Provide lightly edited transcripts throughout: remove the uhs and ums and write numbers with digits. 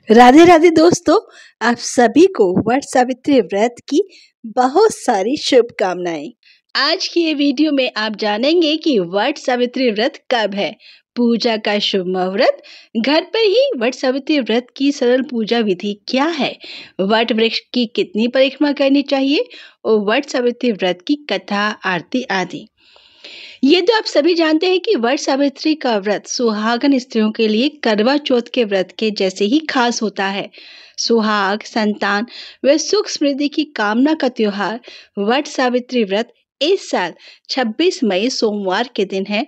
राधे राधे दोस्तों, आप सभी को वट सावित्री व्रत की बहुत सारी शुभकामनाएं। आज की ये वीडियो में आप जानेंगे कि वट सावित्री व्रत कब है, पूजा का शुभ मुहूर्त, घर पर ही वट सावित्री व्रत की सरल पूजा विधि क्या है, वट वृक्ष की कितनी परिक्रमा करनी चाहिए और वट सावित्री व्रत की कथा, आरती आदि। ये तो आप सभी जानते हैं कि वट सावित्री का व्रत सुहागन स्त्रियों के लिए करवा चौथ के व्रत के जैसे ही खास होता है। सुहाग, संतान व सुख समृद्धि की कामना का त्योहार वट सावित्री व्रत इस साल 26 मई सोमवार के दिन है।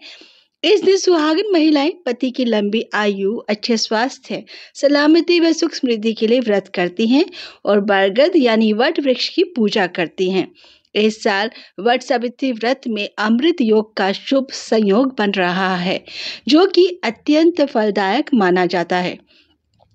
इस दिन सुहागन महिलाएं पति की लंबी आयु, अच्छे स्वास्थ्य, सलामती व सुख समृद्धि के लिए व्रत करती हैं और बरगद यानी वट वृक्ष की पूजा करती हैं। इस साल वट सावित्री व्रत में अमृत योग का शुभ संयोग बन रहा है, जो कि अत्यंत फलदायक माना जाता है।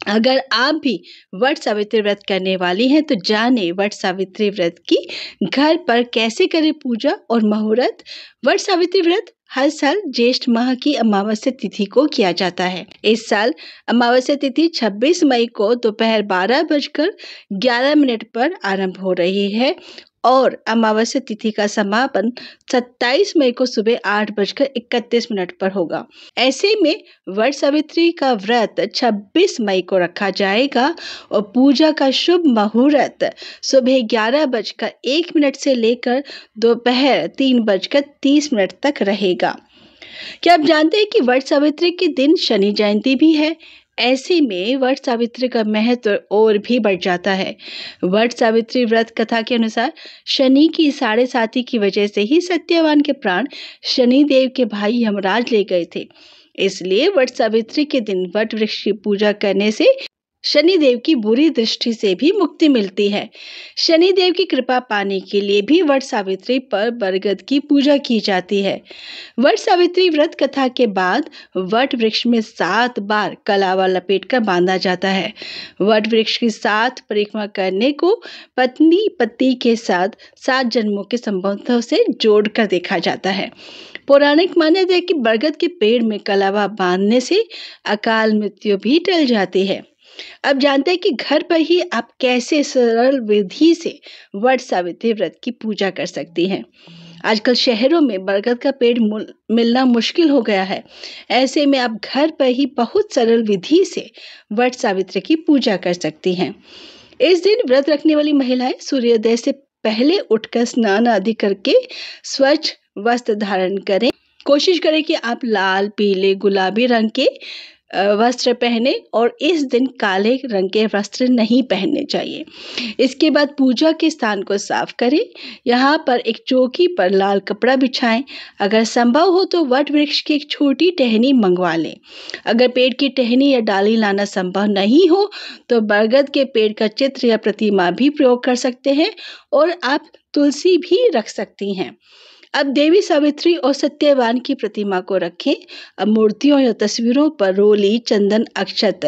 अगर आप भी वट सावित्री व्रत करने वाली हैं तो जाने वट सावित्री व्रत की घर पर कैसे करें पूजा और मुहूर्त। वट सावित्री व्रत हर साल ज्येष्ठ माह की अमावस्या तिथि को किया जाता है। इस साल अमावस्या तिथि 26 मई को दोपहर 12:11 पर आरंभ हो रही है और अमावस्या तिथि का समापन 27 मई को सुबह 8:31 पर होगा। ऐसे में वट सावित्री का व्रत 26 मई को रखा जाएगा और पूजा का शुभ मुहूर्त सुबह 11:01 से लेकर दोपहर 3:30 तक रहेगा। क्या आप जानते हैं कि वट सावित्री के दिन शनि जयंती भी है? ऐसे में वट सावित्री का महत्व और भी बढ़ जाता है। वट सावित्री व्रत कथा के अनुसार शनि की साढ़े साथी की वजह से ही सत्यवान के प्राण शनि देव के भाई यमराज ले गए थे। इसलिए वट सावित्री के दिन वट वृक्ष की पूजा करने से शनि देव की बुरी दृष्टि से भी मुक्ति मिलती है। शनि देव की कृपा पाने के लिए भी वट सावित्री पर बरगद की पूजा की जाती है। वट सावित्री व्रत कथा के बाद वट वृक्ष में 7 बार कलावा लपेटकर बांधा जाता है। वट वृक्ष की 7 परिक्रमा करने को पत्नी पति के साथ 7 जन्मों के संबंधों से जोड़कर देखा जाता है। पौराणिक मान्यता है कि बरगद के पेड़ में कलावा बांधने से अकाल मृत्यु भी टल जाती है। अब जानते हैं कि घर पर ही आप कैसे सरल विधि से वट सावित्री व्रत की पूजा कर सकती हैं। आजकल शहरों में बरगद का पेड़ मिलना मुश्किल हो गया है। ऐसे में आप घर पर ही बहुत सरल विधि से वट सावित्री की पूजा कर सकती हैं। इस दिन व्रत रखने वाली महिलाएं सूर्योदय से पहले उठकर स्नान आदि करके स्वच्छ वस्त्र धारण करें। कोशिश करें कि आप लाल, पीले, गुलाबी रंग के वस्त्र पहने और इस दिन काले रंग के वस्त्र नहीं पहनने चाहिए। इसके बाद पूजा के स्थान को साफ करें। यहाँ पर एक चौकी पर लाल कपड़ा बिछाएं। अगर संभव हो तो वट वृक्ष की एक छोटी टहनी मंगवा लें। अगर पेड़ की टहनी या डाली लाना संभव नहीं हो तो बरगद के पेड़ का चित्र या प्रतिमा भी प्रयोग कर सकते हैं और आप तुलसी भी रख सकती हैं। अब देवी सावित्री और सत्यवान की प्रतिमा को रखें। अब मूर्तियों या तस्वीरों पर रोली, चंदन, अक्षत,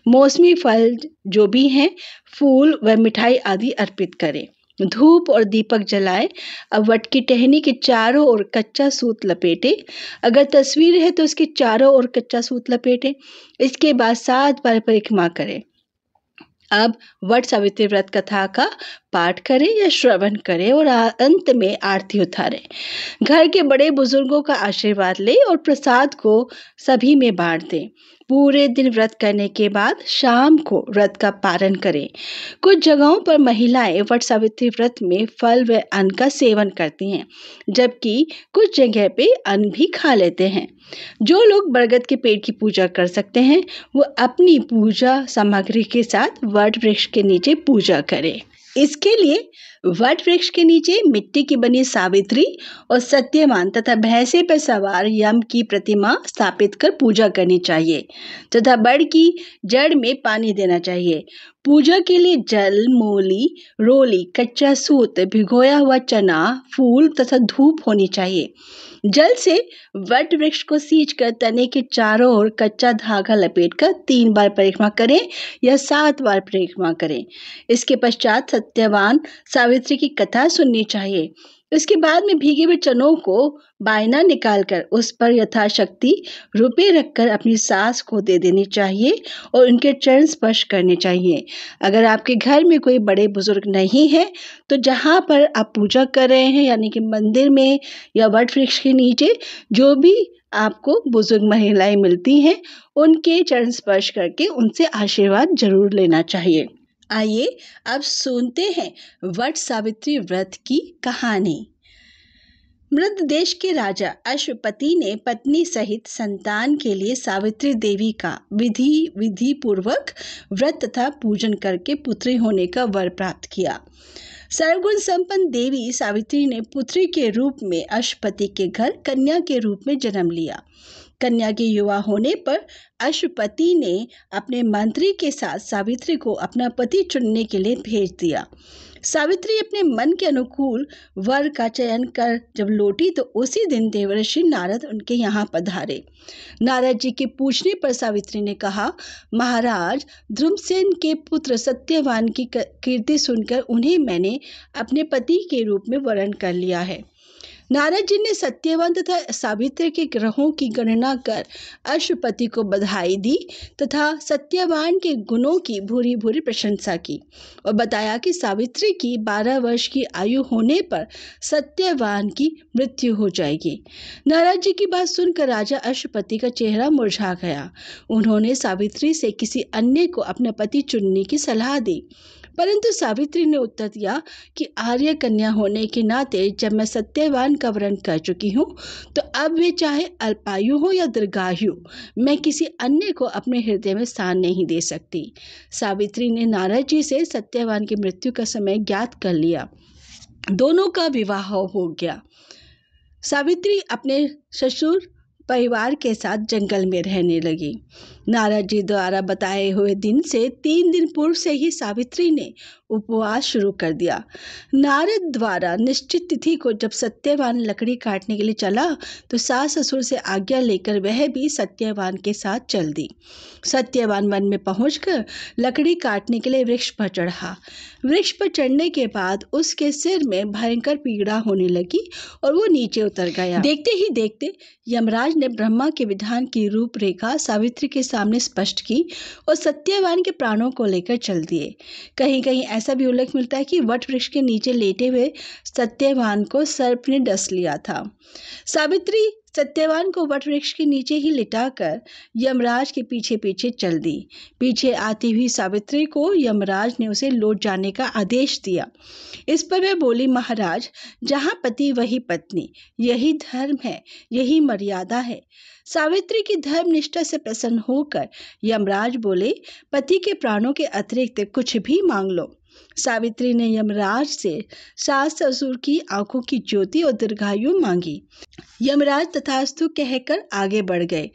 मौसमी फल जो भी हैं, फूल व मिठाई आदि अर्पित करें। धूप और दीपक जलाएं। अब वट की टहनी के चारों ओर कच्चा सूत लपेटें। अगर तस्वीर है तो उसके चारों ओर कच्चा सूत लपेटें। इसके बाद 7 बार परिक्रमा करें। अब वट सावित्री व्रत कथा का पाठ करें या श्रवण करें और अंत में आरती उतारें। घर के बड़े बुजुर्गों का आशीर्वाद लें और प्रसाद को सभी में बांट दें। पूरे दिन व्रत करने के बाद शाम को व्रत का पारण करें। कुछ जगहों पर महिलाएं वट सावित्री व्रत में फल व अन्न का सेवन करती हैं, जबकि कुछ जगह पे अन्न भी खा लेते हैं। जो लोग बरगद के पेड़ की पूजा कर सकते हैं वो अपनी पूजा सामग्री के साथ वट वृक्ष के नीचे पूजा करें। इसके लिए वट वृक्ष के नीचे मिट्टी की बनी सावित्री और सत्यवान तथा भैंसे पर सवार यम की प्रतिमा स्थापित कर पूजा करनी चाहिए तथा बड़ की जड़ में पानी देना चाहिए। पूजा के लिए जल, मूली, रोली, कच्चा सूत, भिगोया हुआ चना, फूल तथा धूप होनी चाहिए। जल से वट वृक्ष को सींचकर तने के चारों ओर कच्चा धागा लपेटकर 3 बार परिक्रमा करें या 7 बार परिक्रमा करें। इसके पश्चात सत्यवान सावित्री की कथा सुननी चाहिए। उसके बाद में भीगे हुए चनों को बायना निकालकर उस पर यथाशक्ति रुपए रखकर अपनी सास को दे देनी चाहिए और उनके चरण स्पर्श करने चाहिए। अगर आपके घर में कोई बड़े बुजुर्ग नहीं है तो जहाँ पर आप पूजा कर रहे हैं यानी कि मंदिर में या वट वृक्ष के नीचे जो भी आपको बुजुर्ग महिलाएं मिलती हैं उनके चरण स्पर्श करके उनसे आशीर्वाद जरूर लेना चाहिए। आइए अब सुनते हैं वट सावित्री व्रत की कहानी। मृत देश के राजा अश्वपति ने पत्नी सहित संतान के लिए सावित्री देवी का विधि पूर्वक व्रत तथा पूजन करके पुत्री होने का वर प्राप्त किया। सर्वगुण संपन्न देवी सावित्री ने पुत्री के रूप में अश्वपति के घर कन्या के रूप में जन्म लिया। कन्या के युवा होने पर अश्वपति ने अपने मंत्री के साथ सावित्री को अपना पति चुनने के लिए भेज दिया। सावित्री अपने मन के अनुकूल वर का चयन कर जब लौटी तो उसी दिन देवर्षि नारद उनके यहाँ पधारे। नारद जी के पूछने पर सावित्री ने कहा, महाराज, ध्रुमसेन के पुत्र सत्यवान की कीर्ति सुनकर उन्हें मैंने अपने पति के रूप में वरण कर लिया है। नारद जी ने सत्यवान तथा सावित्री के ग्रहों की गणना कर अश्वपति को बधाई दी तथा सत्यवान के गुणों की भूरी भूरी प्रशंसा की और बताया कि सावित्री की 12 वर्ष की आयु होने पर सत्यवान की मृत्यु हो जाएगी। नारद जी की बात सुनकर राजा अश्वपति का चेहरा मुरझा गया। उन्होंने सावित्री से किसी अन्य को अपना पति चुनने की सलाह दी, परंतु सावित्री ने उत्तर दिया कि आर्य कन्या होने के नाते जब मैं सत्यवान का वरण कर चुकी हूँ तो अब वे चाहे अल्पायु हो या दीर्घायु, मैं किसी अन्य को अपने हृदय में स्थान नहीं दे सकती। सावित्री ने नारद जी से सत्यवान की मृत्यु का समय ज्ञात कर लिया। दोनों का विवाह हो गया। सावित्री अपने ससुर परिवार के साथ जंगल में रहने लगी। नारद जी द्वारा बताए हुए दिन से 3 दिन पूर्व से ही सावित्री ने उपवास शुरू कर दिया। नारद द्वारा निश्चित तिथि को जब सत्यवान लकड़ी काटने के लिए चला तो सास ससुर से आज्ञा लेकर वह भी सत्यवान के साथ चल दी। सत्यवान वन में पहुंचकर लकड़ी काटने के लिए वृक्ष पर चढ़ा। वृक्ष पर चढ़ने के बाद उसके सिर में भयंकर पीड़ा होने लगी और वो नीचे उतर गया। देखते ही देखते यमराज ने ब्रह्मा के विधान की रूपरेखा सावित्री के सामने स्पष्ट की और सत्यवान के प्राणों को लेकर चल दिए। कहीं कहीं ऐसा भी उल्लेख मिलता है कि वट वृक्ष के नीचे लेटे हुए सत्यवान को सर्प ने डस लिया था। सावित्री सत्यवान को वट वृक्ष के नीचे ही लिटाकर यमराज के पीछे पीछे चल दी। पीछे आती हुई सावित्री को यमराज ने उसे लौट जाने का आदेश दिया। इस पर वह बोली, महाराज, जहाँ पति वही पत्नी, यही धर्म है, यही मर्यादा है। सावित्री की धर्म निष्ठा से प्रसन्न होकर यमराज बोले, पति के प्राणों के अतिरिक्त कुछ भी मांग लो। सावित्री ने यमराज से सास ससुर की आंखों की ज्योति और दीर्घायु मांगी। यमराज तथास्तु कहकर आगे बढ़ गए।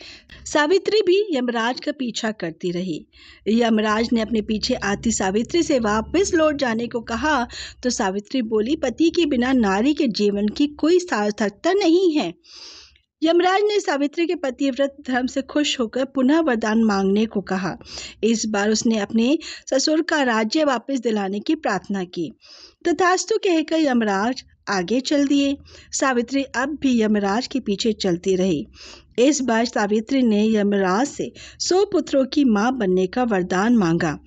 सावित्री भी यमराज का पीछा करती रही। यमराज ने अपने पीछे आती सावित्री से वापस लौट जाने को कहा तो सावित्री बोली, पति के बिना नारी के जीवन की कोई सार्थकता नहीं है। यमराज ने सावित्री के पतिव्रत धर्म से खुश होकर पुनः वरदान मांगने को कहा। इस बार उसने अपने ससुर का राज्य वापस दिलाने की प्रार्थना की। तथास्तु कहकर यमराज आगे चल दिए। सावित्री अब भी यमराज के पीछे चलती रही। इस बार सावित्री ने यमराज से 100 पुत्रों की मां बनने का वरदान मांगा।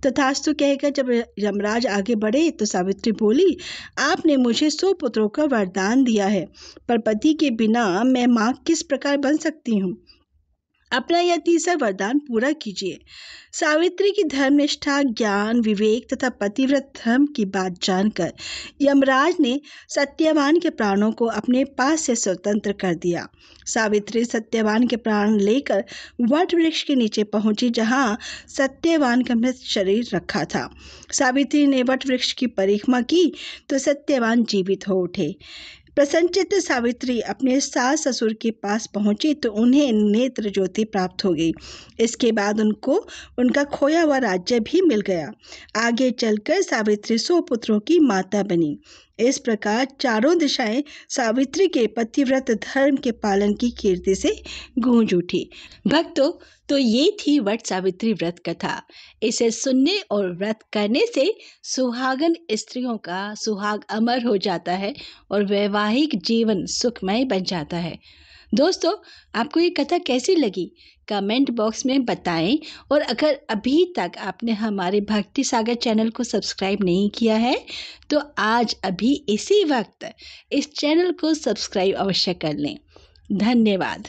तथास्तु कहकर जब यमराज आगे बढ़े तो सावित्री बोली, आपने मुझे 100 पुत्रों का वरदान दिया है, पर पति के बिना मैं मां किस प्रकार बन सकती हूँ? अपना यह तीसरा वरदान पूरा कीजिए। सावित्री की धर्मनिष्ठा, ज्ञान, विवेक तथा पतिव्रत धर्म की बात जानकर यमराज ने सत्यवान के प्राणों को अपने पास से स्वतंत्र कर दिया। सावित्री सत्यवान के प्राण लेकर वट वृक्ष के नीचे पहुंची, जहां सत्यवान का मृत शरीर रखा था। सावित्री ने वट वृक्ष की परिक्रमा की तो सत्यवान जीवित हो उठे। प्रसन्नचित्त सावित्री अपने सास ससुर के पास पहुंची तो उन्हें नेत्र ज्योति प्राप्त हो गई। इसके बाद उनको उनका खोया हुआ राज्य भी मिल गया। आगे चलकर सावित्री 100 पुत्रों की माता बनी। इस प्रकार चारों दिशाएं सावित्री के पतिव्रत धर्म के पालन की कीर्ति से गूंज उठी। भक्तों, तो ये थी वट सावित्री व्रत कथा। इसे सुनने और व्रत करने से सुहागन स्त्रियों का सुहाग अमर हो जाता है और वैवाहिक जीवन सुखमय बन जाता है। दोस्तों, आपको ये कथा कैसी लगी? कमेंट बॉक्स में बताएं। और अगर अभी तक आपने हमारे भक्ति सागर चैनल को सब्सक्राइब नहीं किया है तो आज अभी इसी वक्त इस चैनल को सब्सक्राइब अवश्य कर लें। धन्यवाद।